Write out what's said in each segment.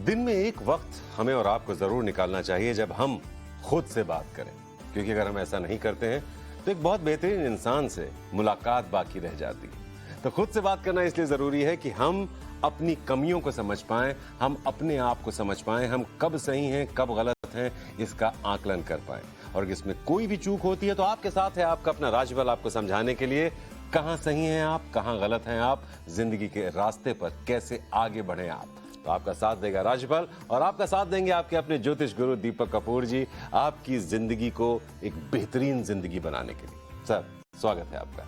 दिन में एक वक्त हमें और आपको जरूर निकालना चाहिए जब हम खुद से बात करें, क्योंकि अगर हम ऐसा नहीं करते हैं तो एक बहुत बेहतरीन इंसान से मुलाकात बाकी रह जाती है। तो खुद से बात करना इसलिए जरूरी है कि हम अपनी कमियों को समझ पाएं, हम अपने आप को समझ पाएं, हम कब सही हैं कब गलत हैं इसका आकलन कर पाएं। और इसमें कोई भी चूक होती है तो आपके साथ है आपका अपना राजबल, आपको समझाने के लिए कहां सही हैं आप, कहां गलत हैं आप, जिंदगी के रास्ते पर कैसे आगे बढ़े आप। तो आपका साथ देगा राजबल और आपका साथ देंगे आपके अपने ज्योतिष गुरु दीपक कपूर जी, आपकी जिंदगी को एक बेहतरीन जिंदगी बनाने के लिए। सर, स्वागत है आपका।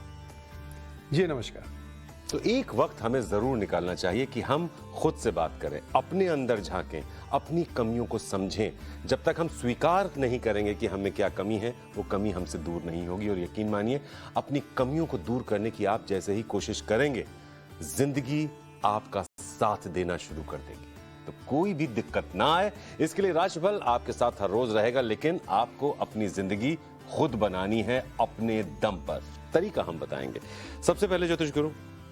जी नमस्कार। तो एक वक्त हमें जरूर निकालना चाहिए कि हम खुद से बात करें, अपने अंदर झांकें, अपनी कमियों को समझें। जब तक हम स्वीकार नहीं करेंगे कि हमें क्या कमी है, वो कमी हमसे दूर नहीं होगी। और यकीन मानिए, अपनी कमियों को दूर करने की आप जैसे ही कोशिश करेंगे, जिंदगी आपका साथ देना शुरू कर देगी। तो कोई भी दिक्कत ना आए, इसके लिए राशिफल आपके साथ हर रोज रहेगा, लेकिन आपको अपनी जिंदगी खुद बनानी है अपने दम पर। तरीका हम बताएंगे। सबसे पहले ज्योतिष गुरु,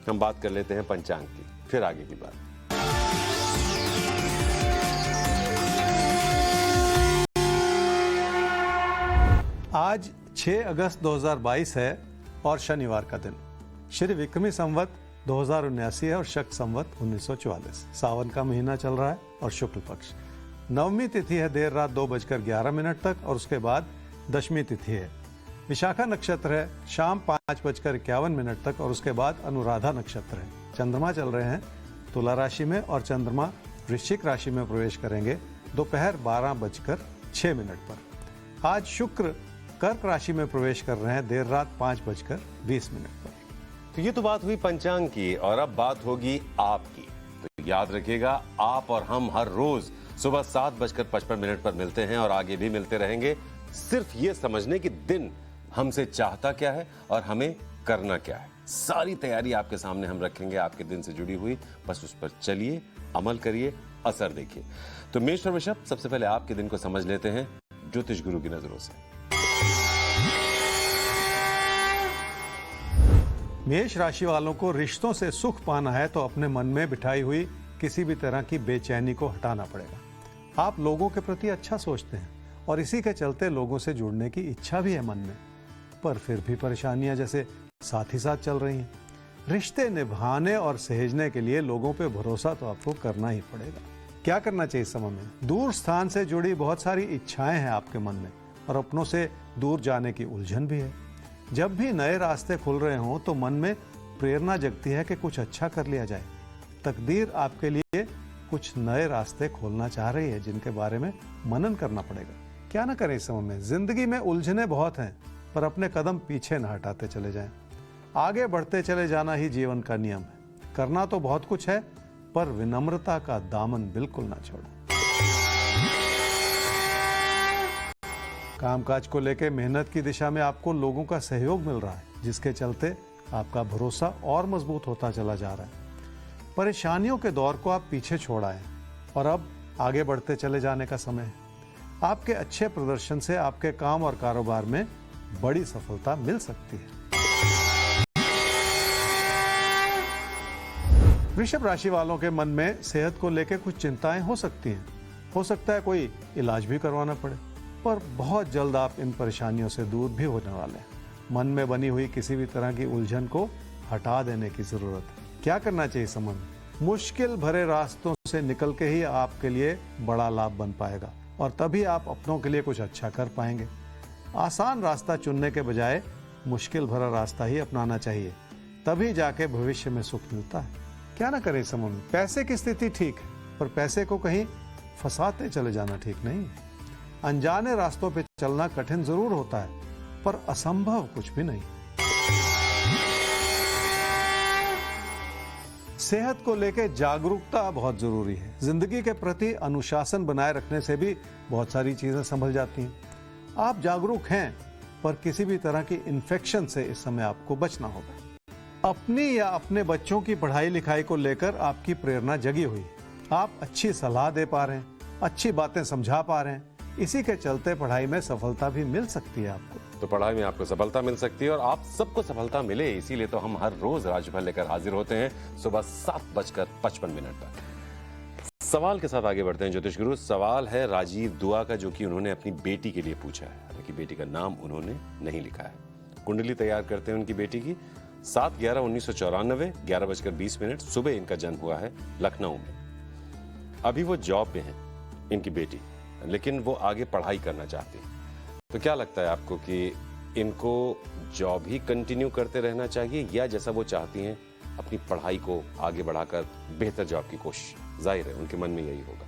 हम बात कर लेते हैं पंचांग की, फिर आगे की बात। आज 6 अगस्त 2022 है और शनिवार का दिन। श्री विक्रमी संवत 2079 है और शक संवत 1944। सावन का महीना चल रहा है और शुक्ल पक्ष। नवमी तिथि है देर रात 2:11 तक और उसके बाद दशमी तिथि है। विशाखा नक्षत्र है शाम 5:51 तक और उसके बाद अनुराधा नक्षत्र है। चंद्रमा चल रहे हैं तुला राशि में और चंद्रमा वृश्चिक राशि में प्रवेश करेंगे दोपहर 12:06 पर। आज शुक्र कर्क राशि में प्रवेश कर रहे हैं देर रात 5:20 पर। तो ये तो बात हुई पंचांग की, और अब बात होगी आपकी। तो याद रखिएगा, आप और हम हर रोज सुबह 7:55 पर मिलते हैं और आगे भी मिलते रहेंगे, सिर्फ ये समझने की दिन हमसे चाहता क्या है और हमें करना क्या है। सारी तैयारी आपके सामने हम रखेंगे, आपके दिन से जुड़ी हुई। बस उस पर चलिए, अमल करिए, असर देखिए। तो मेष और वृषभ, सबसे पहले आपके दिन को समझ लेते हैं ज्योतिष गुरु की नजरों से। मेष राशि वालों को रिश्तों से सुख पाना है तो अपने मन में बिठाई हुई किसी भी तरह की बेचैनी को हटाना पड़ेगा। आप लोगों के प्रति अच्छा सोचते हैं और इसी के चलते लोगों से जुड़ने की इच्छा भी है मन में, पर फिर भी परेशानियां जैसे साथ ही साथ चल रही हैं। रिश्ते निभाने और सहेजने के लिए लोगों पे भरोसा तो आपको करना ही पड़ेगा। क्या करना चाहिए इस समय में? दूर स्थान से जुड़ी बहुत सारी इच्छाएं हैं आपके मन में और अपनों से दूर जाने की उलझन भी है। जब भी नए रास्ते खुल रहे हों तो मन में प्रेरणा जगती है कि कुछ अच्छा कर लिया जाए। तकदीर आपके लिए कुछ नए रास्ते खोलना चाह रही है जिनके बारे में मनन करना पड़ेगा। क्या ना करें इस समय में? जिंदगी में उलझने बहुत हैं, पर अपने कदम पीछे न हटाते चले जाएं। आगे बढ़ते चले जाना ही जीवन का नियम है। करना तो बहुत कुछ है, पर विनम्रता का दामन बिल्कुल ना छोड़ो। कामकाज को लेकर मेहनत की दिशा में आपको लोगों का सहयोग मिल रहा है, जिसके चलते आपका भरोसा और मजबूत होता चला जा रहा है। परेशानियों के दौर को आप पीछे छोड़ आए और अब आगे बढ़ते चले जाने का समय है। आपके अच्छे प्रदर्शन से आपके काम और कारोबार में बड़ी सफलता मिल सकती है। वृषभ राशि वालों के मन में सेहत को लेकर कुछ चिंताएं हो सकती हैं। हो सकता है कोई इलाज भी करवाना पड़े, पर बहुत जल्द आप इन परेशानियों से दूर भी होने वाले हैं। मन में बनी हुई किसी भी तरह की उलझन को हटा देने की जरूरत है। क्या करना चाहिए समय में? मुश्किल भरे रास्तों से निकल के ही आपके लिए बड़ा लाभ बन पाएगा और तभी आप अपनों के लिए कुछ अच्छा कर पाएंगे। आसान रास्ता चुनने के बजाय मुश्किल भरा रास्ता ही अपनाना चाहिए, तभी जाके भविष्य में सुख मिलता है। क्या ना करें समय में? पैसे की स्थिति ठीक है, पर पैसे को कहीं फंसाते चले जाना ठीक नहीं है। अनजाने रास्तों पे चलना कठिन जरूर होता है, पर असंभव कुछ भी नहीं। सेहत को लेकर जागरूकता बहुत जरूरी है। जिंदगी के प्रति अनुशासन बनाए रखने से भी बहुत सारी चीजें संभल जाती हैं। आप जागरूक हैं, पर किसी भी तरह की इन्फेक्शन से इस समय आपको बचना होगा। अपनी या अपने बच्चों की पढ़ाई लिखाई को लेकर आपकी प्रेरणा जगी हुई है। आप अच्छी सलाह दे पा रहे हैं, अच्छी बातें समझा पा रहे हैं। इसी के चलते पढ़ाई में सफलता भी मिल सकती है आपको। तो पढ़ाई में आपको सफलता मिल सकती है और आप सबको सफलता मिले, इसीलिए तो हम हर रोज राशिफल लेकर हाजिर होते हैं सुबह 7:55 पर। सवाल के साथ आगे बढ़ते हैं ज्योतिष गुरु। सवाल है राजीव दुआ का, जो कि उन्होंने अपनी बेटी के लिए पूछा है। हालांकि बेटी का नाम उन्होंने नहीं लिखा है। कुंडली तैयार करते हैं उनकी बेटी की। 7/11/1994 11:20 सुबह इनका जन्म हुआ है लखनऊ में। अभी वो जॉब में है इनकी बेटी, लेकिन वो आगे पढ़ाई करना चाहती है। तो क्या लगता है आपको कि इनको जॉब ही कंटिन्यू करते रहना चाहिए, या जैसा वो चाहती हैं अपनी पढ़ाई को आगे बढ़ाकर बेहतर जॉब की कोशिश? जाहिर है उनके मन में यही होगा।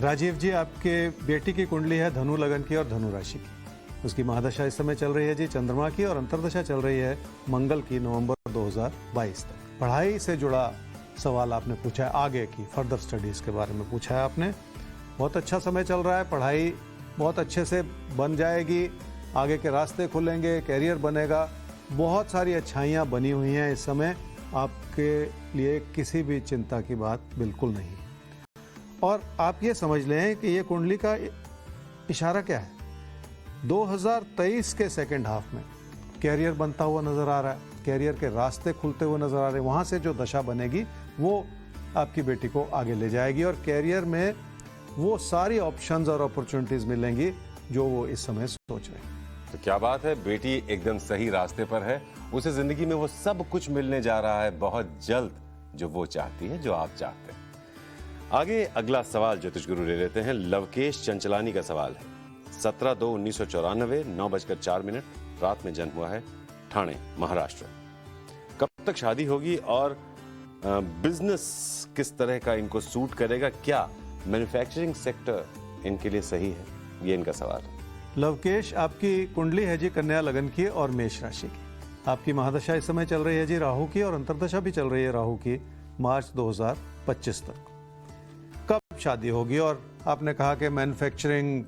राजीव जी, आपके बेटी की कुंडली है धनु लगन की और धनु राशि की। उसकी महादशा इस समय चल रही है जी चंद्रमा की, और अंतर्दशा चल रही है मंगल की नवंबर 2022 तक। पढ़ाई से जुड़ा सवाल आपने पूछा है, आगे की फर्दर स्टडीज के बारे में पूछा है आपने। बहुत अच्छा समय चल रहा है, पढ़ाई बहुत अच्छे से बन जाएगी, आगे के रास्ते खुलेंगे, कैरियर बनेगा, बहुत सारी अच्छाइयाँ बनी हुई हैं इस समय। आपके लिए किसी भी चिंता की बात बिल्कुल नहीं। और आप ये समझ लें कि ये कुंडली का इशारा क्या है। 2023 के सेकेंड हाफ में कैरियर बनता हुआ नजर आ रहा है, कैरियर के रास्ते खुलते हुए नजर आ रहे हैं। वहाँ से जो दशा बनेगी वो आपकी बेटी को आगे ले जाएगी, और कैरियर में वो सारी ऑप्शंस और अपॉर्चुनिटीज मिलेंगी जो वो इस समय सोच रहे हैं। तो क्या बात है, बेटी एकदम सही रास्ते पर है। उसे जिंदगी में वो सब कुछ मिलने जा रहा है बहुत जल्द, जो वो चाहती है, जो आप चाहते हैं। आगे अगला सवाल ज्योतिष गुरु ले लेते हैं। लवकेश चंचलानी का सवाल है। 17/2/1994 9:04 रात में जन्म हुआ है ठाणे महाराष्ट्र। कब तक शादी होगी और बिजनेस किस तरह का इनको सूट करेगा? क्या मैन्युफैक्चरिंग सेक्टर इनके लिए सही है? ये इनका सवाल है। लवकेश, आपकी कुंडली है जी कन्या लगन की और मेष राशि की। आपकी महादशा इस समय चल रही है जी राहु की, और अंतर्दशा भी चल रही है राहु की मार्च 2025 तक। कब शादी होगी? और आपने कहा कि मैन्युफैक्चरिंग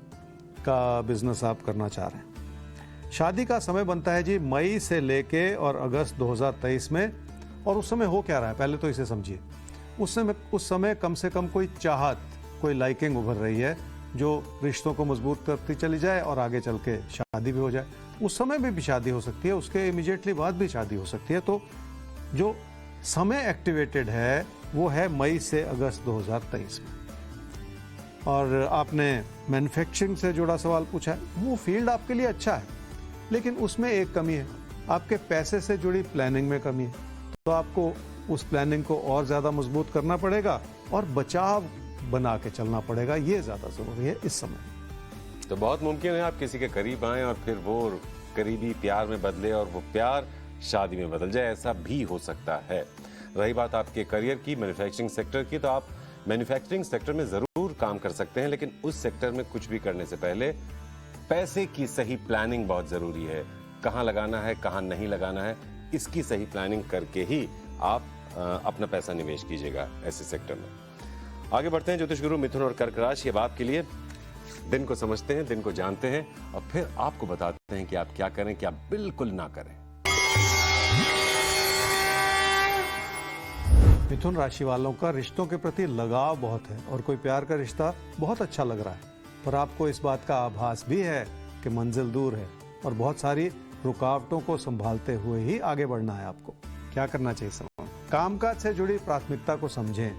का बिजनेस आप करना चाह रहे हैं। शादी का समय बनता है जी मई से लेके और अगस्त 2023 में। और उस समय हो क्या रहा है पहले तो इसे समझिए। उस समय कम से कम कोई चाहत, कोई लाइकिंग उभर रही है जो रिश्तों को मजबूत करती चली जाए और आगे चल के शादी भी हो जाए। उस समय में भी शादी हो सकती है, उसके इमीडिएटली बाद भी शादी हो सकती है। तो जो समय एक्टिवेटेड है वो है मई से अगस्त 2023 में। और आपने मैन्युफैक्चरिंग से जुड़ा सवाल पूछा है। वो फील्ड आपके लिए अच्छा है, लेकिन उसमें एक कमी है, आपके पैसे से जुड़ी प्लानिंग में कमी है। तो आपको उस प्लानिंग को और ज़्यादा मजबूत करना पड़ेगा और बचाव बना के चलना पड़ेगा। ये ज़्यादा ज़रूरी है इस समय। तो बहुत मुमकिन है आप किसी के करीब आएं और फिर वो करीबी प्यार में बदले और वो प्यार शादी में बदल जाए, ऐसा भी हो सकता है। रही बात आपके करियर की, मैन्युफैक्चरिंग सेक्टर की, तो आप मैन्युफैक्चरिंग सेक्टर में जरूर काम कर सकते हैं, लेकिन उस सेक्टर में कुछ भी करने से पहले पैसे की सही प्लानिंग बहुत जरूरी है। कहाँ लगाना है, कहाँ नहीं लगाना है, इसकी सही प्लानिंग करके ही आप अपना पैसा निवेश कीजिएगा ऐसे सेक्टर में। आगे बढ़ते हैं ज्योतिष गुरु। मिथुन और कर्क राशि, अब आपके लिए दिन को समझते हैं, दिन को जानते हैं, और फिर आपको बताते हैं कि आप क्या करें, क्या बिल्कुल ना करें। मिथुन राशि वालों का रिश्तों के प्रति लगाव बहुत है और कोई प्यार का रिश्ता बहुत अच्छा लग रहा है, पर आपको इस बात का आभास भी है कि मंजिल दूर है और बहुत सारी रुकावटों को संभालते हुए ही आगे बढ़ना है। आपको क्या करना चाहिए? समय कामकाज से जुड़ी प्राथमिकता को समझें।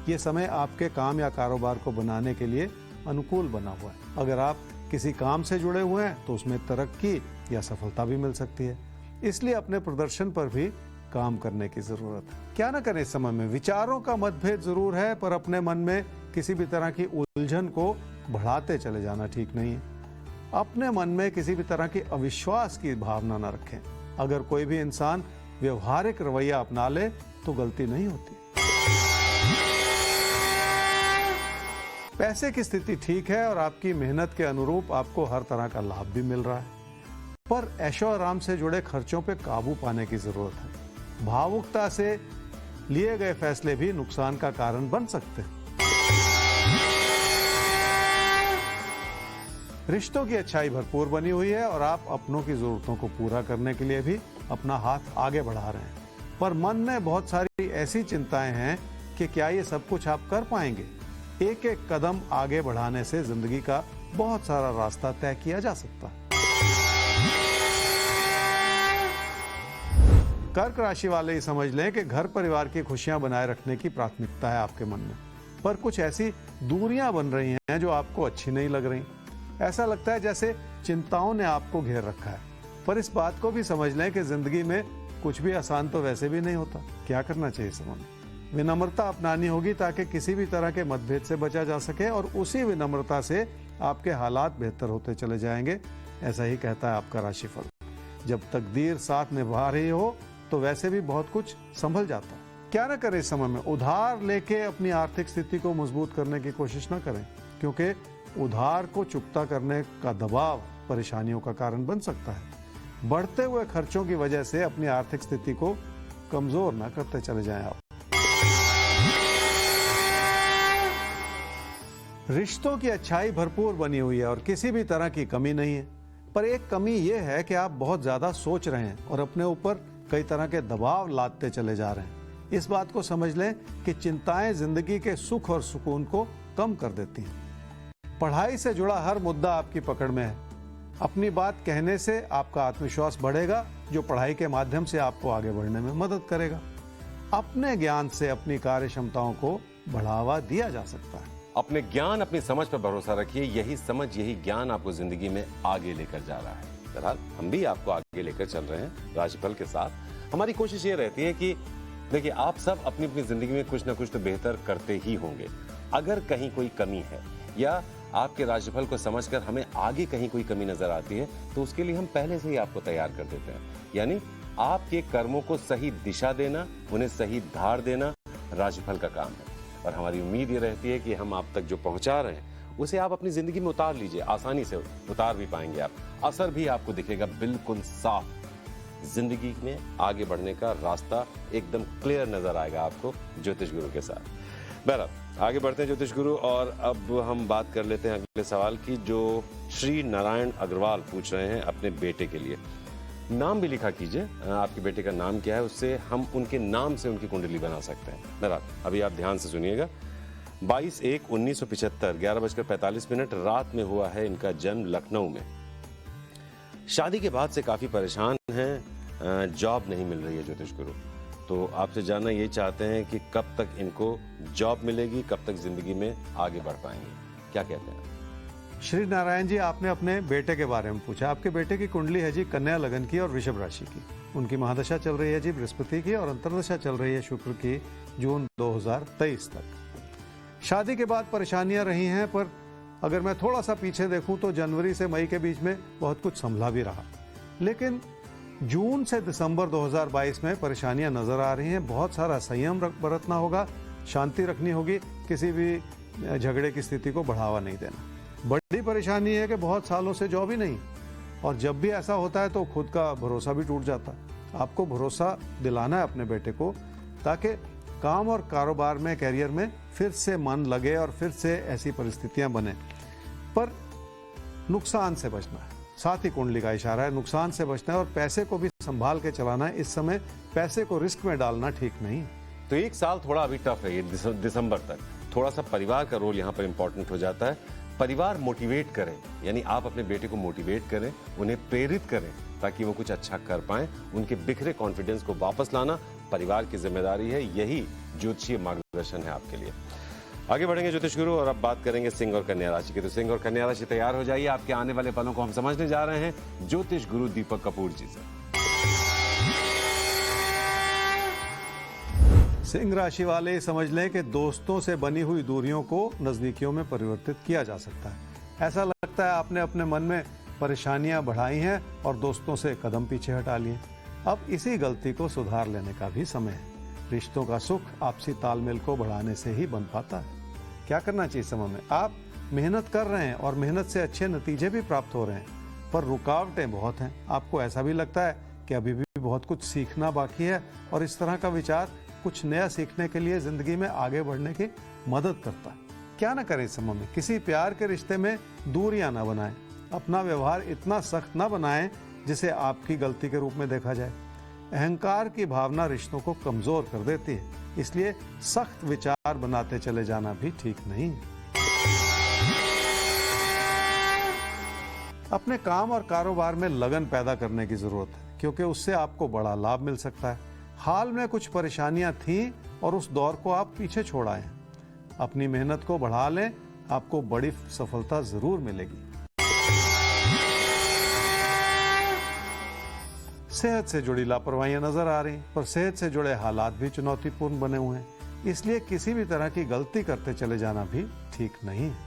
ये समय आपके काम या कारोबार को बनाने के लिए अनुकूल बना हुआ है। अगर आप किसी काम से जुड़े हुए हैं तो उसमें तरक्की या सफलता भी मिल सकती है, इसलिए अपने प्रदर्शन पर भी काम करने की जरूरत है। क्या ना करें इस समय में? विचारों का मतभेद जरूर है, पर अपने मन में किसी भी तरह की उलझन को बढ़ाते चले जाना ठीक नहीं है। अपने मन में किसी भी तरह की अविश्वास की भावना न रखें। अगर कोई भी इंसान व्यवहारिक रवैया अपना ले तो गलती नहीं होती। पैसे की स्थिति ठीक है और आपकी मेहनत के अनुरूप आपको हर तरह का लाभ भी मिल रहा है, पर ऐशो आराम से जुड़े खर्चों पे काबू पाने की जरूरत है। भावुकता से लिए गए फैसले भी नुकसान का कारण बन सकते हैं। रिश्तों की अच्छाई भरपूर बनी हुई है और आप अपनों की जरूरतों को पूरा करने के लिए भी अपना हाथ आगे बढ़ा रहे हैं, पर मन में बहुत सारी ऐसी चिंताएं हैं कि क्या ये सब कुछ आप कर पाएंगे। एक एक कदम आगे बढ़ाने से जिंदगी का बहुत सारा रास्ता तय किया जा सकता है। कर्क राशि वाले ही समझ लें कि घर परिवार की खुशियां बनाए रखने की प्राथमिकता है आपके मन में, पर कुछ ऐसी दूरियां बन रही हैं जो आपको अच्छी नहीं लग रही। ऐसा लगता है जैसे चिंताओं ने आपको घेर रखा है। पर इस बात को भी समझ लें कि जिंदगी में कुछ भी आसान तो वैसे भी नहीं होता। क्या करना चाहिए समय? विनम्रता अपनानी होगी ताकि किसी भी तरह के मतभेद से बचा जा सके और उसी विनम्रता से आपके हालात बेहतर होते चले जाएंगे। ऐसा ही कहता है आपका राशिफल। जब तकदीर साथ निभा रही हो तो वैसे भी बहुत कुछ संभल जाता है। क्या ना करें इस समय में? उधार लेके अपनी आर्थिक स्थिति को मजबूत करने की कोशिश ना करें, क्योंकि उधार को चुकता करने का दबाव परेशानियों का कारण बन सकता है। बढ़ते हुए खर्चों की वजह से अपनी आर्थिक स्थिति को कमजोर ना करते चले जाएं आप। रिश्तों की अच्छाई भरपूर बनी हुई है और किसी भी तरह की कमी नहीं है। पर एक कमी यह है कि आप बहुत ज्यादा सोच रहे हैं और अपने ऊपर कई तरह के दबाव लादते चले जा रहे हैं। इस बात को समझ लें कि चिंताएं जिंदगी के सुख और सुकून को कम कर देती हैं। पढ़ाई से जुड़ा हर मुद्दा आपकी पकड़ में है। अपनी बात कहने से आपका आत्मविश्वास बढ़ेगा, जो पढ़ाई के माध्यम से आपको आगे बढ़ने में मदद करेगा। अपने ज्ञान से अपनी कार्य क्षमताओं को बढ़ावा दिया जा सकता है। अपने ज्ञान, अपनी समझ पर भरोसा रखिए। यही समझ, यही ज्ञान आपको जिंदगी में आगे लेकर जा रहा है। बहरहाल हम भी आपको आगे लेकर चल रहे हैं राशिफल के साथ। हमारी कोशिश ये रहती है कि देखिए, आप सब अपनी अपनी जिंदगी में कुछ ना कुछ तो बेहतर करते ही होंगे। अगर कहीं कोई कमी है या आपके राशिफल को समझकर हमें आगे कहीं कोई कमी नजर आती है, तो उसके लिए हम पहले से ही आपको तैयार कर देते हैं। यानी आपके कर्मों को सही दिशा देना, उन्हें सही धार देना राशिफल का काम है। और हमारी उम्मीद ये रहती है कि हम आप तक जो पहुंचा रहे हैं उसे आप अपनी जिंदगी में उतार लीजिए। आसानी से उतार भी पाएंगे आप। असर भी आपको दिखेगा बिल्कुल साफ। जिंदगी में आगे बढ़ने का रास्ता एकदम क्लियर नजर आएगा आपको ज्योतिष गुरु के साथ। बहरहाल आगे बढ़ते हैं ज्योतिष गुरु, और अब हम बात कर लेते हैं अगले सवाल की, जो श्री नारायण अग्रवाल पूछ रहे हैं अपने बेटे के लिए। नाम भी लिखा कीजिए, आपके बेटे का नाम क्या है, उससे हम उनके नाम से उनकी कुंडली बना सकते हैं। बहरहाल अभी आप ध्यान से सुनिएगा। 22/1/1975 11:45 रात में हुआ है इनका जन्म लखनऊ में। शादी के बाद से काफी परेशान हैं, जॉब नहीं मिल रही है ज्योतिष गुरु। तो आपसे जानना ये चाहते हैं कि कब तक इनको जॉब मिलेगी, कब तक जिंदगी में आगे बढ़ पाएंगे, क्या कहते हैं? श्री नारायण जी, आपने अपने बेटे के बारे में पूछा। आपके बेटे की कुंडली है जी कन्या लगन की और वृषभ राशि की। उनकी महादशा चल रही है जी बृहस्पति की और अंतर्दशा चल रही है शुक्र की जून 2023 तक। शादी के बाद परेशानियां रही हैं, पर अगर मैं थोड़ा सा पीछे देखूं तो जनवरी से मई के बीच में बहुत कुछ संभला भी रहा। लेकिन जून से दिसंबर 2022 में परेशानियां नजर आ रही हैं। बहुत सारा संयम बरतना होगा, शांति रखनी होगी, किसी भी झगड़े की स्थिति को बढ़ावा नहीं देना। बड़ी परेशानी है कि बहुत सालों से जॉब ही नहीं, और जब भी ऐसा होता है तो खुद का भरोसा भी टूट जाता है। आपको भरोसा दिलाना है अपने बेटे को, ताकि काम और कारोबार में, कैरियर में फिर से मन लगे और फिर से ऐसी परिस्थितियां बने। पर नुकसान से बचना है, साथ ही कुंडली का इशारा है, नुकसान से बचना है और पैसे को भी संभाल के चलाना है। इस समय पैसे को रिस्क में डालना ठीक नहीं। तो एक साल थोड़ा अभी टफ है, ये दिसंबर तक थोड़ा सा परिवार का रोल यहाँ पर इंपॉर्टेंट हो जाता है। परिवार मोटिवेट करें, यानी आप अपने बेटे को मोटिवेट करें, उन्हें प्रेरित करें ताकि वो कुछ अच्छा कर पाएं। उनके बिखरे कॉन्फिडेंस को वापस लाना परिवार की जिम्मेदारी है। यही ज्योतिषीय मार्गदर्शन है आपके लिए। आगे बढ़ेंगे ज्योतिष गुरु, और अब बात करेंगे सिंह और कन्या राशि की। तो सिंह और कन्या राशि तैयार हो जाइए, आपके आने वाले पलों को हम समझने जा रहे हैं ज्योतिष गुरु दीपक कपूर जी से। सिंह राशि वाले समझ लें कि दोस्तों से बनी हुई दूरियों को नजदीकियों में परिवर्तित किया जा सकता है। ऐसा लगता है आपने अपने मन में परेशानियां बढ़ाई हैं और दोस्तों से कदम पीछे हटा लिए। अब इसी गलती को सुधार लेने का भी समय है। रिश्तों का सुख आपसी तालमेल को बढ़ाने से ही बन पाता है। क्या करना चाहिए समय में? आप मेहनत कर रहे हैं और मेहनत से अच्छे नतीजे भी प्राप्त हो रहे हैं, पर रुकावटें बहुत हैं। आपको ऐसा भी लगता है कि अभी भी बहुत कुछ सीखना बाकी है, और इस तरह का विचार कुछ नया सीखने के लिए जिंदगी में आगे बढ़ने की मदद करता है। क्या ना करें इस समय में? किसी प्यार के रिश्ते में दूरियां ना बनाएं। अपना व्यवहार इतना सख्त ना बनाएं जिसे आपकी गलती के रूप में देखा जाए। अहंकार की भावना रिश्तों को कमजोर कर देती है, इसलिए सख्त विचार बनाते चले जाना भी ठीक नहीं है। अपने काम और कारोबार में लगन पैदा करने की जरूरत है, क्योंकि उससे आपको बड़ा लाभ मिल सकता है। हाल में कुछ परेशानियां थीं और उस दौर को आप पीछे छोड़ आए हैं। अपनी मेहनत को बढ़ा लें, आपको बड़ी सफलता जरूर मिलेगी। सेहत से जुड़ी लापरवाहियां नजर आ रही, पर सेहत से जुड़े हालात भी चुनौतीपूर्ण बने हुए हैं, इसलिए किसी भी तरह की गलती करते चले जाना भी ठीक नहीं है।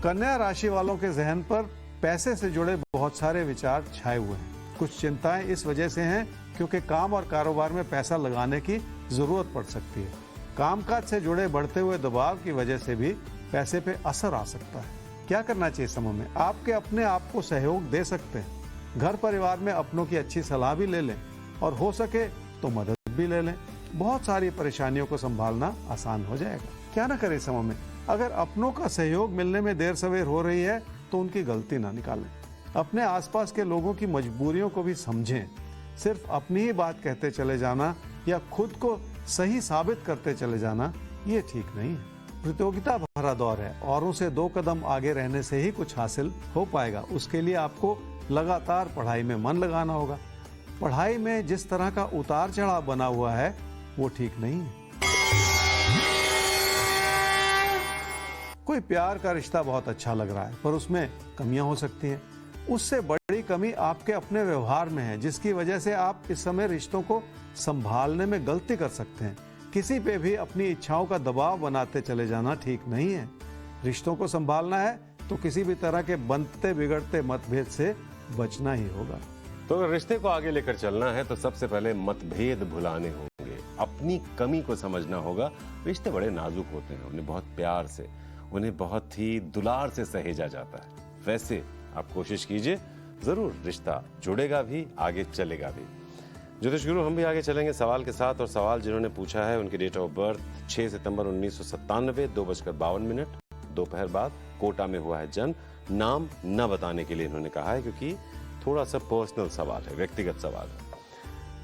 कन्या राशि वालों के जहन पर पैसे से जुड़े बहुत सारे विचार छाए हुए हैं। कुछ चिंताएं इस वजह से हैं क्योंकि काम और कारोबार में पैसा लगाने की जरूरत पड़ सकती है। कामकाज से जुड़े बढ़ते हुए दबाव की वजह से भी पैसे पे असर आ सकता है। क्या करना चाहिए समय में? आपके अपने आप को सहयोग दे सकते हैं। घर परिवार में अपनों की अच्छी सलाह भी ले लें और हो सके तो मदद भी ले लें। बहुत सारी परेशानियों को संभालना आसान हो जाएगा। क्या ना करें समय में? अगर अपनों का सहयोग मिलने में देर सवेर हो रही है तो उनकी गलती ना निकालें। अपने आसपास के लोगों की मजबूरियों को भी समझें। सिर्फ अपनी ही बात कहते चले जाना या खुद को सही साबित करते चले जाना ये ठीक नहीं है। प्रतियोगिता भरा दौर है, औरों से 2 कदम आगे रहने से ही कुछ हासिल हो पाएगा। उसके लिए आपको लगातार पढ़ाई में मन लगाना होगा। पढ़ाई में जिस तरह का उतार चढ़ाव बना हुआ है वो ठीक नहीं है। कोई प्यार का रिश्ता बहुत अच्छा लग रहा है पर उसमें कमियां हो सकती हैं। उससे बड़ी कमी आपके अपने व्यवहार में है, जिसकी वजह से आप इस समय रिश्तों को संभालने में गलती कर सकते हैं। किसी पे भी अपनी इच्छाओं का दबाव बनाते चले जाना ठीक नहीं है। रिश्तों को संभालना है तो किसी भी तरह के बनते बिगड़ते मतभेद से बचना ही होगा। तो अगर रिश्ते को आगे लेकर चलना है तो सबसे पहले मतभेद भुलाने होंगे, अपनी कमी को समझना होगा। रिश्ते बड़े नाजुक होते हैं, उन्हें बहुत प्यार से, उन्हें बहुत ही दुलार से सहेजा जाता है। वैसे आप कोशिश कीजिए, जरूर रिश्ता जुड़ेगा भी, आगे चलेगा भी। ज्योतिष गुरु, हम भी आगे चलेंगे सवाल के साथ। और सवाल जिन्होंने पूछा है उनकी डेट ऑफ बर्थ 6 सितंबर 1997, 2:52 दोपहर बाद, कोटा में हुआ है जन्म। नाम न बताने के लिए इन्होंने कहा है क्योंकि थोड़ा सा पर्सनल सवाल है, व्यक्तिगत सवाल है।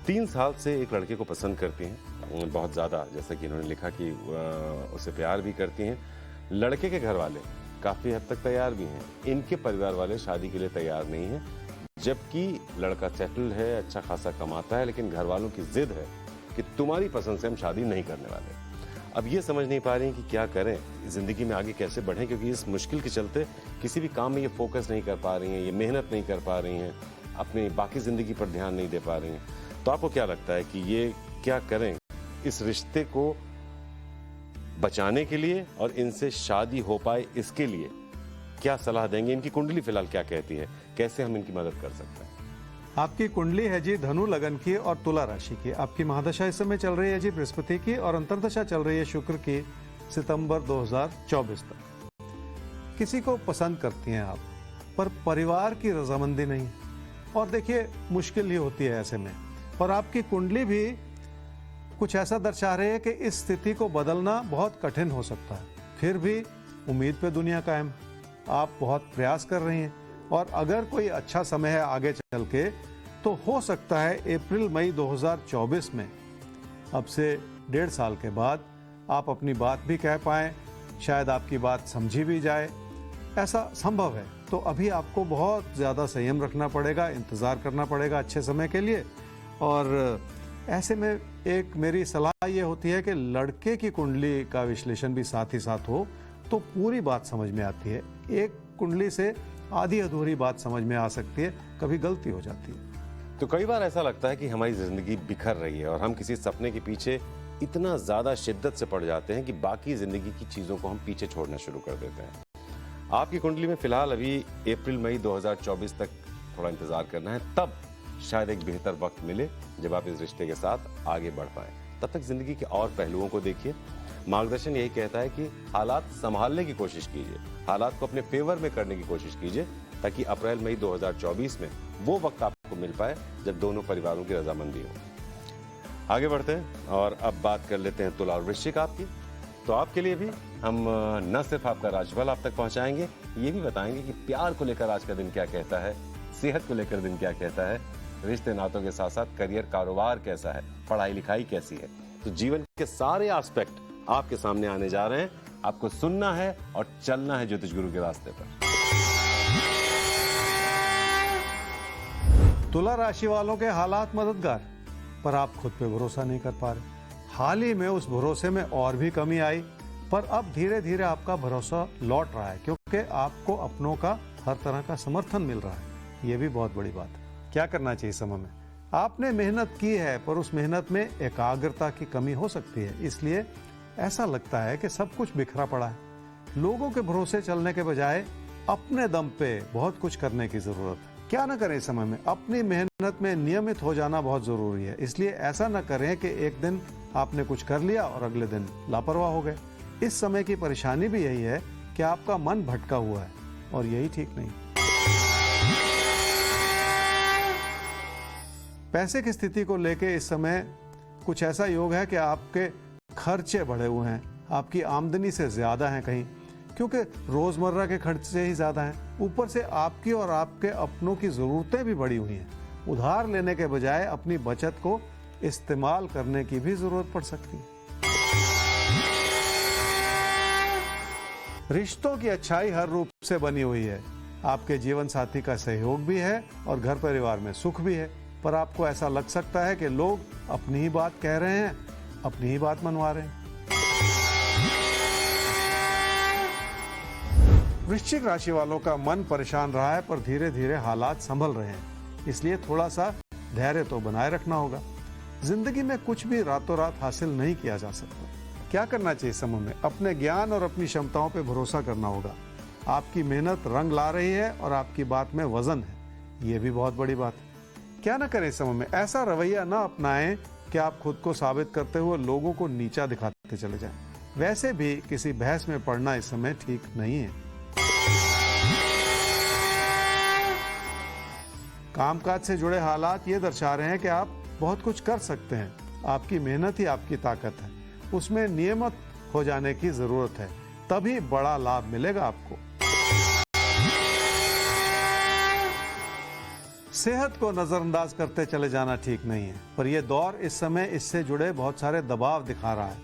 3 साल से एक लड़के को पसंद करती हैं बहुत ज्यादा, जैसा कि इन्होंने लिखा कि उसे प्यार भी करती हैं। लड़के के घर वाले काफी हद तक तैयार भी हैं, इनके परिवार वाले शादी के लिए तैयार नहीं है, जबकि लड़का सेटल है, अच्छा खासा कमाता है, लेकिन घर वालों की जिद है कि तुम्हारी पसंद से हम शादी नहीं करने वाले। अब ये समझ नहीं पा रही कि क्या करें, जिंदगी में आगे कैसे बढ़ें, क्योंकि इस मुश्किल के चलते किसी भी काम में ये फोकस नहीं कर पा रही हैं, ये मेहनत नहीं कर पा रही हैं, अपनी बाकी जिंदगी पर ध्यान नहीं दे पा रही हैं। तो आपको क्या लगता है कि ये क्या करें इस रिश्ते को बचाने के लिए और इनसे शादी हो पाए इसके लिए क्या सलाह देंगे? इनकी कुंडली फिलहाल क्या कहती है, कैसे हम इनकी मदद कर सकते हैं? आपकी कुंडली है जी धनु लगन की और तुला राशि की। आपकी महादशा इस समय चल रही है जी बृहस्पति की और अंतर्दशा चल रही है शुक्र की सितंबर 2024 तक। किसी को पसंद करती हैं आप, पर परिवार की रजामंदी नहीं। और देखिए मुश्किल ही होती है ऐसे में, पर आपकी कुंडली भी कुछ ऐसा दर्शा रही है कि इस स्थिति को बदलना बहुत कठिन हो सकता है। फिर भी उम्मीद पे दुनिया कायम, आप बहुत प्रयास कर रही हैं और अगर कोई अच्छा समय है आगे चल के तो हो सकता है अप्रैल मई 2024 में, अब से 1.5 साल के बाद आप अपनी बात भी कह पाएं, शायद आपकी बात समझी भी जाए, ऐसा संभव है। तो अभी आपको बहुत ज़्यादा संयम रखना पड़ेगा, इंतज़ार करना पड़ेगा अच्छे समय के लिए। और ऐसे में एक मेरी सलाह ये होती है कि लड़के की कुंडली का विश्लेषण भी साथ ही साथ हो तो पूरी बात समझ में आती है। एक कुंडली से आधी अधूरी बात समझ में आ सकती है, कभी गलती हो जाती है। तो कई बार ऐसा लगता है कि हमारी जिंदगी बिखर रही है और हम किसी सपने के पीछे इतना ज्यादा शिद्दत से पड़ जाते हैं कि बाकी जिंदगी की चीजों को हम पीछे छोड़ना शुरू कर देते हैं। आपकी कुंडली में फिलहाल अभी अप्रैल मई 2024 तक थोड़ा इंतजार करना है, तब शायद एक बेहतर वक्त मिले जब आप इस रिश्ते के साथ आगे बढ़ पाए। तब तक जिंदगी के और पहलुओं को देखिए। मार्गदर्शन यही कहता है कि हालात संभालने की कोशिश कीजिए, हालात को अपने फेवर में करने की कोशिश कीजिए, ताकि अप्रैल मई 2024 में वो वक्त आपको मिल पाए जब दोनों परिवारों की रजामंदी हो। आगे बढ़ते हैं और अब बात कर लेते हैं तुला और वृश्चिक आपकी। तो आपके लिए भी हम न सिर्फ आपका राशिफल आप तक पहुंचाएंगे, ये भी बताएंगे कि प्यार को लेकर आज का दिन क्या कहता है, सेहत को लेकर दिन क्या कहता है, रिश्ते नातों के साथ साथ करियर कारोबार कैसा है, पढ़ाई लिखाई कैसी है। तो जीवन के सारे एस्पेक्ट आपके सामने आने जा रहे हैं। आपको सुनना है और चलना है ज्योतिष गुरु के रास्ते पर। तुला राशि वालों के हालात मददगार, पर आप खुद पे भरोसा नहीं कर पा रहे। हाल ही में उस भरोसे में और भी कमी आई, पर अब धीरे धीरे आपका भरोसा लौट रहा है, क्योंकि आपको अपनों का हर तरह का समर्थन मिल रहा है। ये भी बहुत बड़ी बात है। क्या करना चाहिए इस समय में? आपने मेहनत की है, पर उस मेहनत में एकाग्रता की कमी हो सकती है, इसलिए ऐसा लगता है कि सब कुछ बिखरा पड़ा है। लोगों के भरोसे चलने के बजाय अपने दम पे बहुत कुछ करने की जरूरत है। क्या ना करें इस समय में? अपनी मेहनत में नियमित हो जाना बहुत जरूरी है। इसलिए ऐसा ना करें कि एक दिन आपने कुछ कर लिया और अगले दिन लापरवाह हो गए। इस समय की परेशानी भी यही है कि आपका मन भटका हुआ है, और यही ठीक नहीं। पैसे की स्थिति को लेके इस समय कुछ ऐसा योग है कि आपके खर्चे बढ़े हुए हैं, आपकी आमदनी से ज्यादा हैं कहीं, क्योंकि रोजमर्रा के खर्चे ही ज्यादा हैं। ऊपर से आपकी और आपके अपनों की जरूरतें भी बढ़ी हुई हैं। उधार लेने के बजाय अपनी बचत को इस्तेमाल करने की भी जरूरत पड़ सकती है। रिश्तों की अच्छाई हर रूप से बनी हुई है। आपके जीवन साथी का सहयोग भी है और घर परिवार में सुख भी है, पर आपको ऐसा लग सकता है कि लोग अपनी ही बात कह रहे हैं, अपनी ही बात मनवा रहे हैं। वृश्चिक राशि वालों का मन परेशान रहा है, पर धीरे धीरे हालात संभल रहे हैं, इसलिए थोड़ा सा धैर्य तो बनाए रखना होगा। जिंदगी में कुछ भी रातों रात हासिल नहीं किया जा सकता। क्या करना चाहिए इस समय में? अपने ज्ञान और अपनी क्षमताओं पर भरोसा करना होगा। आपकी मेहनत रंग ला रही है और आपकी बात में वजन है, ये भी बहुत बड़ी बात है। क्या ना करें इस समय में? ऐसा रवैया ना अपनाएं कि आप खुद को साबित करते हुए लोगों को नीचा दिखाते चले जाएं। वैसे भी किसी बहस में पड़ना इस समय ठीक नहीं है। कामकाज से जुड़े हालात ये दर्शा रहे हैं कि आप बहुत कुछ कर सकते हैं। आपकी मेहनत ही आपकी ताकत है, उसमें नियमित हो जाने की जरूरत है, तभी बड़ा लाभ मिलेगा आपको। सेहत को नजरअंदाज करते चले जाना ठीक नहीं है, पर यह दौर इस समय इससे जुड़े बहुत सारे दबाव दिखा रहा है।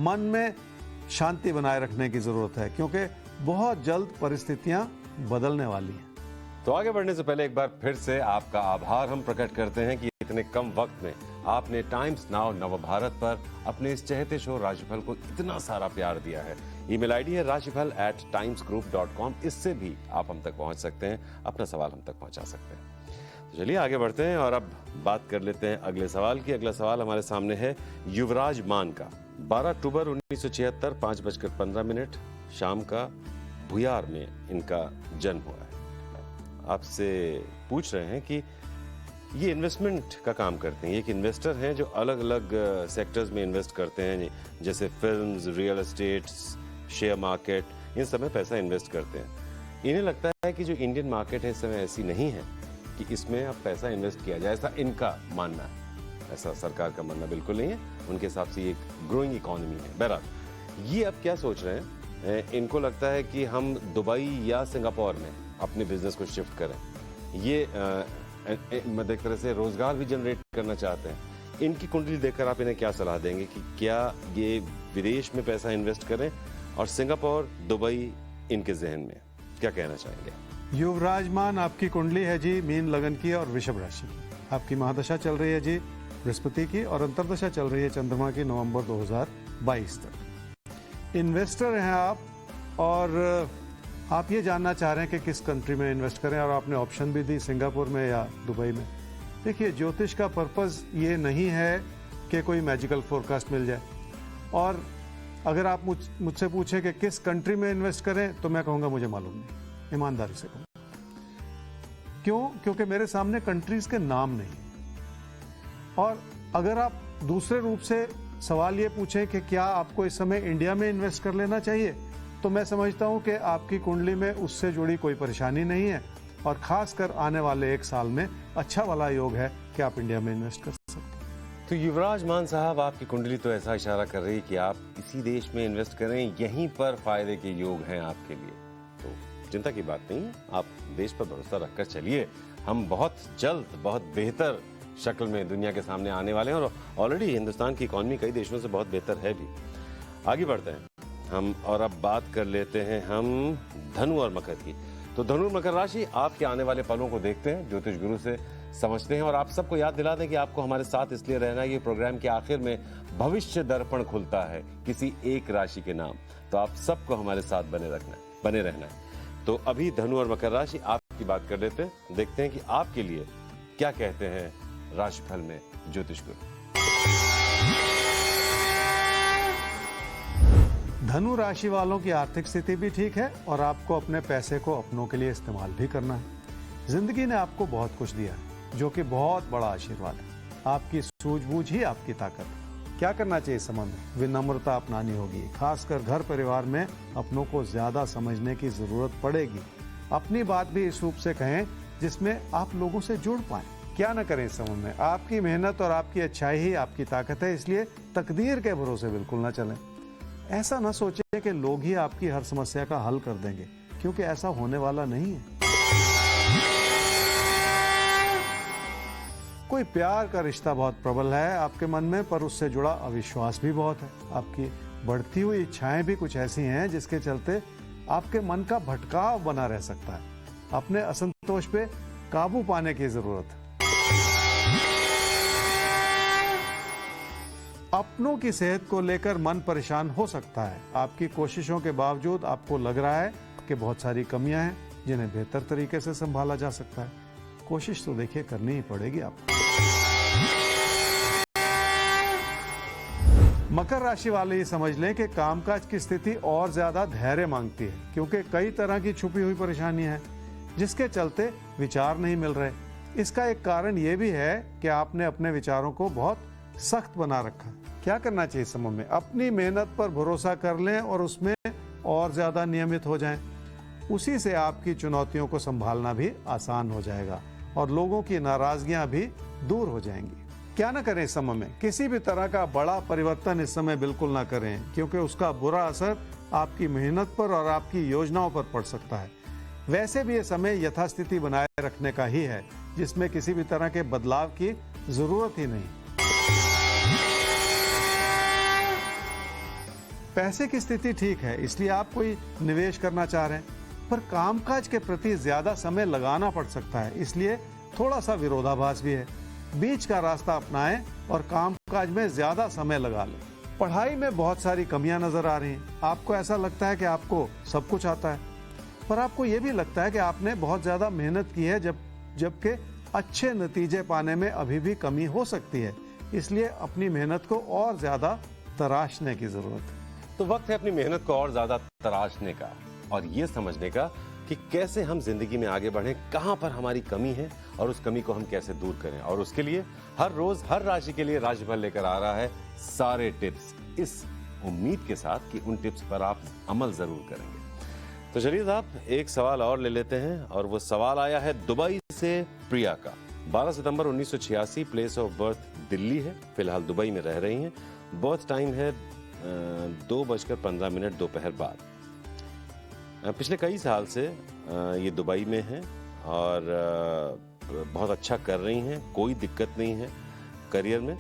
मन में शांति बनाए रखने की जरूरत है, क्योंकि बहुत जल्द परिस्थितियां बदलने वाली हैं। तो आगे बढ़ने से पहले एक बार फिर से आपका आभार हम प्रकट करते हैं कि इतने कम वक्त में आपने टाइम्स नाउ नवभारत पर अपने इस चहेते शो राशिफल को इतना सारा प्यार दिया है। ईमेल आईडी है rashifal@timesgroup.com। इससे भी आप हम तक पहुंच सकते हैं, अपना सवाल हम तक पहुंचा सकते हैं। तो चलिए आगे बढ़ते हैं और अब बात कर लेते हैं अगले सवाल की। अगला सवाल हमारे सामने है युवराज मान का। 12 अक्टूबर 1976 5:15 शाम का भुयार में इनका जन्म हुआ है। आपसे पूछ रहे हैं कि ये इन्वेस्टमेंट का काम करते हैं, ये एक इन्वेस्टर हैं जो अलग अलग सेक्टर्स में इन्वेस्ट करते हैं, जैसे films, real estate, share market, इन सब में पैसा इन्वेस्ट करते हैं। इन्हें लगता है कि जो इंडियन मार्केट है इस समय ऐसी नहीं है कि इसमें अब पैसा इन्वेस्ट किया जाए, ऐसा इनका मानना है। ऐसा सरकार का मानना बिल्कुल नहीं है। उनके हिसाब से ये एक ग्रोइंग इकोनॉमी है। बहरहाल ये अब क्या सोच रहे हैं, इनको लगता है कि हम दुबई या सिंगापुर में अपने बिजनेस को शिफ्ट करें। ये मतलब एक तरह से रोजगार भी जनरेट करना चाहते हैं। इनकी कुंडली देखकर आप इन्हें क्या सलाह देंगे कि क्या ये विदेश में पैसा इन्वेस्ट करें, और सिंगापुर, दुबई इनके जहन में क्या कहना चाहेंगे? युवराजमान आपकी कुंडली है जी मीन लगन की और वृषभ राशि की। आपकी महादशा चल रही है जी बृहस्पति की, और अंतर्दशा चल रही है चंद्रमा की नवंबर 2022 तक। इन्वेस्टर हैं आप, और आप ये जानना चाह रहे हैं कि किस कंट्री में इन्वेस्ट करें, और आपने ऑप्शन भी दी सिंगापुर में या दुबई में। देखिए, ज्योतिष का पर्पस ये नहीं है कि कोई मैजिकल फोरकास्ट मिल जाए, और अगर आप मुझसे पूछें कि किस कंट्री में इन्वेस्ट करें, तो मैं कहूँगा मुझे मालूम नहीं, ईमानदारी से कहूँ। क्यों? क्योंकि मेरे सामने कंट्रीज के नाम नहीं। और अगर आप दूसरे रूप से सवाल ये पूछें कि क्या आपको इस समय इंडिया में इन्वेस्ट कर लेना चाहिए, तो मैं समझता हूं कि आपकी कुंडली में उससे जुड़ी कोई परेशानी नहीं है, और खासकर आने वाले 1 साल में अच्छा वाला योग है कि आप इंडिया में इन्वेस्ट कर सकते हैं। तो युवराज मान साहब, आपकी कुंडली तो ऐसा इशारा कर रही है कि आप इसी देश में इन्वेस्ट करें, यहीं पर फायदे के योग हैं आपके लिए। तो चिंता की बात नहीं है, आप देश पर भरोसा रखकर चलिए। हम बहुत जल्द बहुत बेहतर शक्ल में दुनिया के सामने आने वाले हैं, और ऑलरेडी हिंदुस्तान की इकॉनमी कई देशों से बहुत बेहतर है भी। आगे बढ़ते हैं हम, और अब बात कर लेते हैं हम धनु और मकर की। तो धनु और मकर राशि, आपके आने वाले पलों को देखते हैं। ज्योतिष गुरु से समझते हैं। और आप सबको याद दिला दें कि आपको हमारे साथ इसलिए रहना है, ये प्रोग्राम के आखिर में भविष्य दर्पण खुलता है किसी एक राशि के नाम, तो आप सबको हमारे साथ बने रहना है। तो अभी धनु और मकर राशि आपकी बात कर लेते हैं, देखते हैं कि आपके लिए क्या कहते हैं राशिफल में ज्योतिष गुरु। धनु राशि वालों की आर्थिक स्थिति भी ठीक है और आपको अपने पैसे को अपनों के लिए इस्तेमाल भी करना है। जिंदगी ने आपको बहुत कुछ दिया है, जो कि बहुत बड़ा आशीर्वाद है। आपकी सूझबूझ ही आपकी ताकत है। क्या करना चाहिए इस समय में? विनम्रता अपनानी होगी। खासकर घर परिवार में अपनों को ज्यादा समझने की जरूरत पड़ेगी। अपनी बात भी इस रूप से कहें जिसमें आप लोगों से जुड़ पाए। क्या न करें इस समय में? आपकी मेहनत और आपकी अच्छाई ही आपकी ताकत है, इसलिए तकदीर के भरोसे बिल्कुल ना चलें। ऐसा न सोचें कि लोग ही आपकी हर समस्या का हल कर देंगे, क्योंकि ऐसा होने वाला नहीं है। कोई प्यार का रिश्ता बहुत प्रबल है आपके मन में, पर उससे जुड़ा अविश्वास भी बहुत है। आपकी बढ़ती हुई इच्छाएं भी कुछ ऐसी हैं जिसके चलते आपके मन का भटकाव बना रह सकता है। अपने असंतोष पे काबू पाने की जरूरत है। अपनों की सेहत को लेकर मन परेशान हो सकता है। आपकी कोशिशों के बावजूद आपको लग रहा है कि बहुत सारी कमियां हैं जिन्हें बेहतर तरीके से संभाला जा सकता है। कोशिश तो देखिए करनी ही पड़ेगी आपको। मकर राशि वाले ये समझ लें कि कामकाज की स्थिति और ज्यादा धैर्य मांगती है, क्योंकि कई तरह की छुपी हुई परेशानियां हैं जिसके चलते विचार नहीं मिल रहे। इसका एक कारण ये भी है कि आपने अपने विचारों को बहुत सख्त बना रखा। क्या करना चाहिए इस समय में? अपनी मेहनत पर भरोसा कर लें और उसमें और ज्यादा नियमित हो जाएं। उसी से आपकी चुनौतियों को संभालना भी आसान हो जाएगा और लोगों की नाराजगियां भी दूर हो जाएंगी। क्या ना करें इस समय में? किसी भी तरह का बड़ा परिवर्तन इस समय बिल्कुल ना करें, क्योंकि उसका बुरा असर आपकी मेहनत पर और आपकी योजनाओं पर पड़ सकता है। वैसे भी ये समय यथास्थिति बनाए रखने का ही है, जिसमें किसी भी तरह के बदलाव की जरूरत ही नहीं। पैसे की स्थिति ठीक है, इसलिए आप कोई निवेश करना चाह रहे हैं, पर कामकाज के प्रति ज्यादा समय लगाना पड़ सकता है, इसलिए थोड़ा सा विरोधाभास भी है। बीच का रास्ता अपनाएं और कामकाज में ज्यादा समय लगा लें। पढ़ाई में बहुत सारी कमियां नजर आ रही हैं। आपको ऐसा लगता है कि आपको सब कुछ आता है, पर आपको यह भी लगता है कि आपने बहुत ज्यादा मेहनत की है, जबकि अच्छे नतीजे पाने में अभी भी कमी हो सकती है। इसलिए अपनी मेहनत को और ज्यादा तराशने की जरूरत है। तो वक्त है अपनी मेहनत को और ज्यादा तराशने का और ये समझने का कि कैसे हम जिंदगी में आगे बढ़ें, कहां पर हमारी कमी है और उस कमी को हम कैसे दूर करें। और उसके लिए हर रोज हर राशि के लिए राशिफल लेकर आ रहा है सारे टिप्स, इस उम्मीद के साथ कि उन टिप्स पर आप अमल जरूर करेंगे। तो चलिए साहब, एक सवाल और ले लेते हैं और वो सवाल आया है दुबई से प्रिया का। 12 सितंबर 1986, प्लेस ऑफ बर्थ दिल्ली है, फिलहाल दुबई में रह रही हैं। बर्थ टाइम है 2:15 दोपहर बाद। पिछले कई साल से ये दुबई में हैं और बहुत अच्छा कर रही हैं, कोई दिक्कत नहीं है करियर में।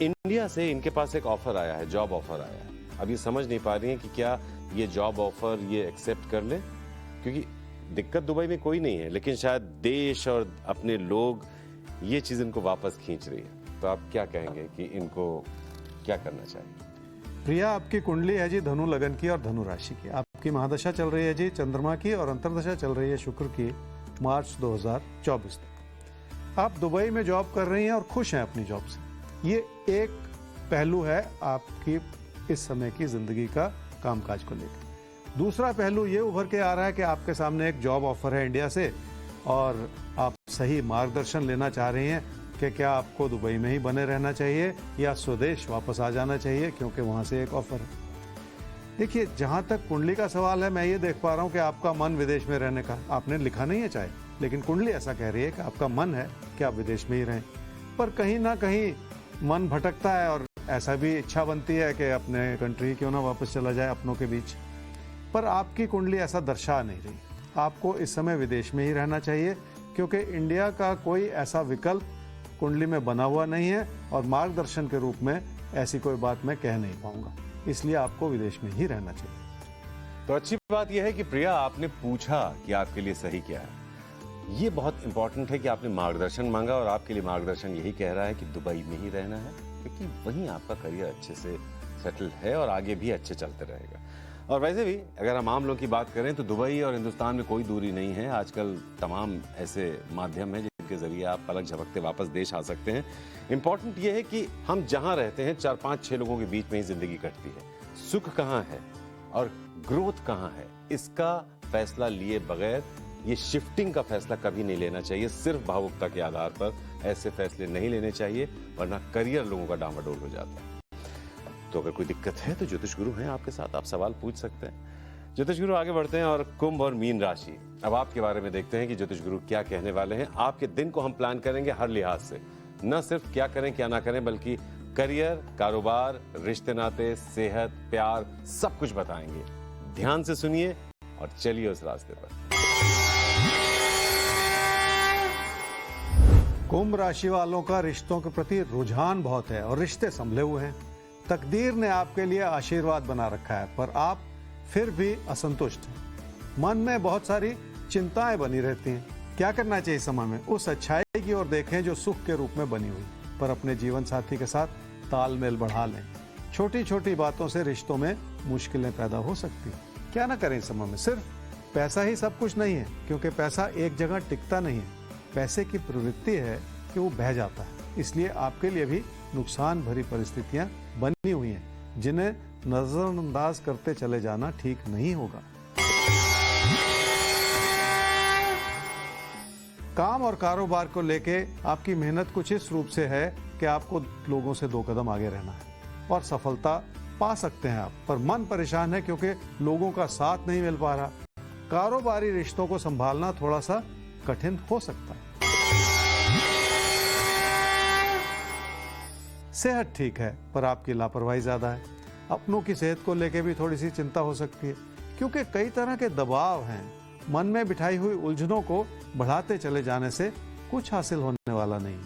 इंडिया से इनके पास एक ऑफर आया है, जॉब ऑफर आया है। अब ये समझ नहीं पा रही हैं कि क्या ये जॉब ऑफर ये एक्सेप्ट कर ले, क्योंकि दिक्कत दुबई में कोई नहीं है, लेकिन शायद देश और अपने लोग ये चीज इनको वापस खींच रही है। तो आप क्या कहेंगे कि इनको क्या करना चाहिए? प्रिया, आपकी कुंडली है जी धनु लगन की और धनु राशि की। आपकी महादशा चल रही है जी चंद्रमा की और अंतर्दशा चल रही है शुक्र की मार्च 2024 तक। आप दुबई में जॉब कर रही हैं और खुश हैं अपनी जॉब से। ये एक पहलू है आपकी इस समय की जिंदगी का कामकाज को लेकर। दूसरा पहलू ये उभर के आ रहा है कि आपके सामने एक जॉब ऑफर है इंडिया से और आप सही मार्गदर्शन लेना चाह रही हैं कि क्या आपको दुबई में ही बने रहना चाहिए या स्वदेश वापस आ जाना चाहिए, क्योंकि वहां से एक ऑफर है। देखिए, जहां तक कुंडली का सवाल है, मैं ये देख पा रहा हूं कि आपका मन विदेश में रहने का, आपने लिखा नहीं है चाहे, लेकिन कुंडली ऐसा कह रही है कि आपका मन है कि आप विदेश में ही रहें, पर कहीं ना कहीं मन भटकता है और ऐसा भी इच्छा बनती है कि अपने कंट्री क्यों ना वापस चला जाए अपनों के बीच। पर आपकी कुंडली ऐसा दर्शा नहीं रही। आपको इस समय विदेश में ही रहना चाहिए, क्योंकि इंडिया का कोई ऐसा विकल्प कुंडली में बना हुआ नहीं है और मार्गदर्शन के रूप में ऐसी कोई बात मैं कह नहीं पाऊंगा। इसलिए आपको विदेश में ही रहना चाहिए। तो अच्छी बात यह है कि प्रिया, आपने पूछा कि आपके लिए सही क्या है, ये बहुत इंपॉर्टेंट है कि आपने मार्गदर्शन मांगा और आपके लिए मार्गदर्शन यही कह रहा है कि दुबई में ही रहना है, क्योंकि वहीं आपका करियर अच्छे से सेटल है और आगे भी अच्छे चलते रहेगा। और वैसे भी अगर हम आम लोग की बात करें तो दुबई और हिंदुस्तान में कोई दूरी नहीं है। आजकल तमाम ऐसे माध्यम हैं जिनके जरिए आप पलक झपकते वापस देश आ सकते हैं। इंपॉर्टेंट ये है कि हम जहां रहते हैं 4-5-6 लोगों के बीच में ही जिंदगी कटती है। सुख कहाँ है और ग्रोथ कहाँ है, इसका फैसला लिए बगैर ये शिफ्टिंग का फैसला कभी नहीं लेना चाहिए। सिर्फ भावुकता के आधार पर ऐसे फैसले नहीं लेने चाहिए, वरना करियर लोगों का डामाडोल हो जाता है। तो अगर कोई दिक्कत है तो ज्योतिष गुरु हैं आपके साथ, आप सवाल पूछ सकते हैं। ज्योतिष गुरु आगे बढ़ते हैं और कुंभ और मीन राशि, अब आपके बारे में देखते हैं कि ज्योतिष गुरु क्या कहने वाले हैं। आपके दिन को हम प्लान करेंगे हर लिहाज से, न सिर्फ क्या करें क्या ना करें, बल्कि करियर, कारोबार, रिश्ते नाते, सेहत, प्यार, सब कुछ बताएंगे। ध्यान से सुनिए और चलिए उस रास्ते पर। कुंभ राशि वालों का रिश्तों के प्रति रुझान बहुत है और रिश्ते संभले हुए हैं। तकदीर ने आपके लिए आशीर्वाद बना रखा है, पर आप फिर भी असंतुष्ट हैं। मन में बहुत सारी चिंताएं बनी रहती हैं। क्या करना चाहिए इस समय में? उस अच्छाई की ओर देखें जो सुख के रूप में बनी हुई, पर अपने जीवन साथी के साथ तालमेल बढ़ा लें। छोटी छोटी बातों से रिश्तों में मुश्किलें पैदा हो सकती हैं। क्या ना करें इस समय में? सिर्फ पैसा ही सब कुछ नहीं है, क्योंकि पैसा एक जगह टिकता नहीं है। पैसे की प्रवृत्ति है कि वो बह जाता है। इसलिए आपके लिए भी नुकसान भरी परिस्थितियां बनी हुई हैं, जिन्हें नजरअंदाज करते चले जाना ठीक नहीं होगा। काम और कारोबार को लेके आपकी मेहनत कुछ इस रूप से है कि आपको लोगों से 2 कदम आगे रहना है और सफलता पा सकते हैं आप, पर मन परेशान है क्योंकि लोगों का साथ नहीं मिल पा रहा। कारोबारी रिश्तों को संभालना थोड़ा सा कठिन हो सकता है। सेहत ठीक है, पर आपकी लापरवाही ज्यादा है। अपनों की सेहत को लेकर भी थोड़ी सी चिंता हो सकती है, क्योंकि कई तरह के दबाव हैं। मन में बिठाई हुई उलझनों को बढ़ाते चले जाने से कुछ हासिल होने वाला नहीं।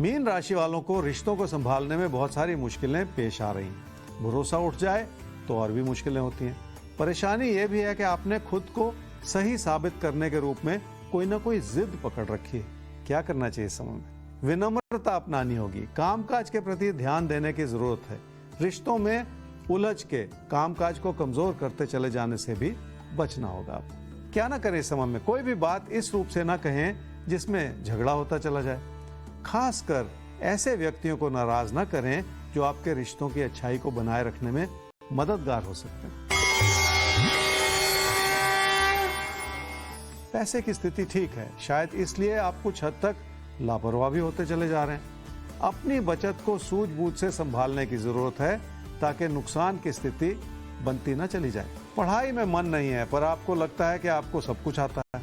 मीन राशि वालों को रिश्तों को संभालने में बहुत सारी मुश्किलें पेश आ रही हैं। भरोसा उठ जाए तो और भी मुश्किलें होती हैं। परेशानी यह भी है कि आपने खुद को सही साबित करने के रूप में कोई ना कोई जिद पकड़ रखी है। क्या करना चाहिए इस समय में? विनम्रता अपनानी होगी। कामकाज के प्रति ध्यान देने की जरूरत है। रिश्तों में उलझ के कामकाज को कमजोर करते चले जाने से भी बचना होगा। क्या ना करें इस समय में? कोई भी बात इस रूप से ना कहें जिसमें झगड़ा होता चला जाए। खासकर ऐसे व्यक्तियों को नाराज ना करें जो आपके रिश्तों की अच्छाई को बनाए रखने में मददगार हो सकते हैं। पैसे की स्थिति ठीक है, शायद इसलिए आप कुछ हद तक लापरवाह भी होते चले जा रहे हैं। अपनी बचत को सूझबूझ से संभालने की जरूरत है ताकि नुकसान की स्थिति बनती ना चली जाए। पढ़ाई में मन नहीं है, पर आपको लगता है कि आपको सब कुछ आता है।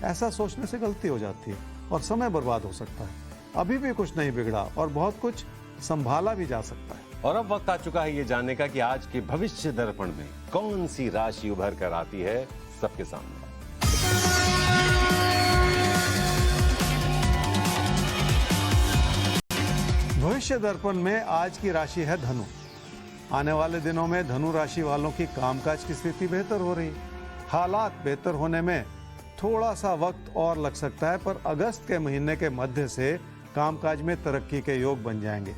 ऐसा सोचने से गलती हो जाती है और समय बर्बाद हो सकता है। अभी भी कुछ नहीं बिगड़ा और बहुत कुछ संभाला भी जा सकता है। और अब वक्त आ चुका है ये जानने का कि आज के भविष्य दर्पण में कौन सी राशि उभर कर आती है सबके सामने। भविष्य दर्पण में आज की राशि है धनु। आने वाले दिनों में धनु राशि वालों की कामकाज की स्थिति बेहतर हो रही है। हालात बेहतर होने में थोड़ा सा वक्त और लग सकता है, पर अगस्त के महीने के मध्य से कामकाज में तरक्की के योग बन जाएंगे।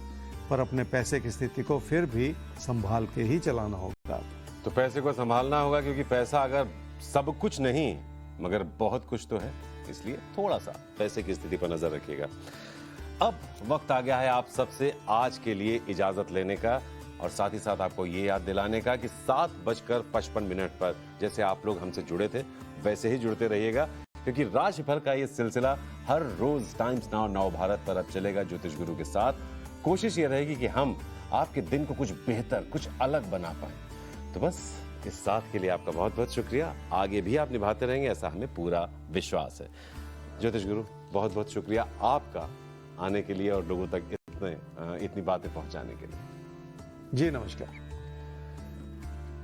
पर अपने पैसे की स्थिति को फिर भी संभाल के ही चलाना होगा। तो पैसे को संभालना होगा, क्योंकि पैसा अगर सब कुछ नहीं मगर बहुत कुछ तो है, इसलिए थोड़ा सा पैसे की स्थिति पर नजर रखिएगा। अब वक्त आ गया है आप सबसे आज के लिए इजाजत लेने का, और साथ ही साथ आपको ये याद दिलाने का कि 7:55 पर जैसे आप लोग हमसे जुड़े थे वैसे ही जुड़ते रहिएगा, क्योंकि राशिफल का ये सिलसिला हर रोज टाइम्स नाउ नव भारत पर अब चलेगा ज्योतिष गुरु के साथ। कोशिश ये रहेगी कि हम आपके दिन को कुछ बेहतर, कुछ अलग बना पाए। तो बस इस साथ के लिए आपका बहुत बहुत शुक्रिया। आगे भी आप निभाते रहेंगे ऐसा हमें पूरा विश्वास है। ज्योतिष गुरु बहुत बहुत शुक्रिया आपका आने के लिए और लोगों तक इतनी बातें पहुंचाने के लिए। जी नमस्कार।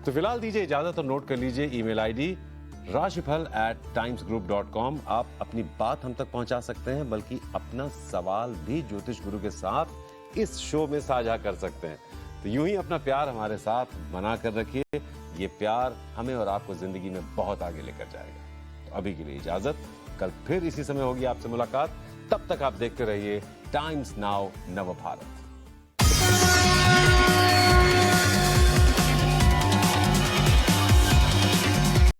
तो फिलहाल दीजिए इजाजत और नोट कर लीजिए ईमेल आईडी rashifal@timesgroup.com। आप अपनी बात हम तक पहुंचा सकते हैं, बल्कि अपना सवाल भी ज्योतिष गुरु के साथ इस शो में साझा कर सकते हैं। तो यूं ही अपना प्यार हमारे साथ बना कर रखिए। ये प्यार हमें और आपको जिंदगी में बहुत आगे लेकर जाएगा। तो अभी के लिए इजाजत, कल फिर इसी समय होगी आपसे मुलाकात। तब तक आप देखते रहिए टाइम्स नाउ नव भारत।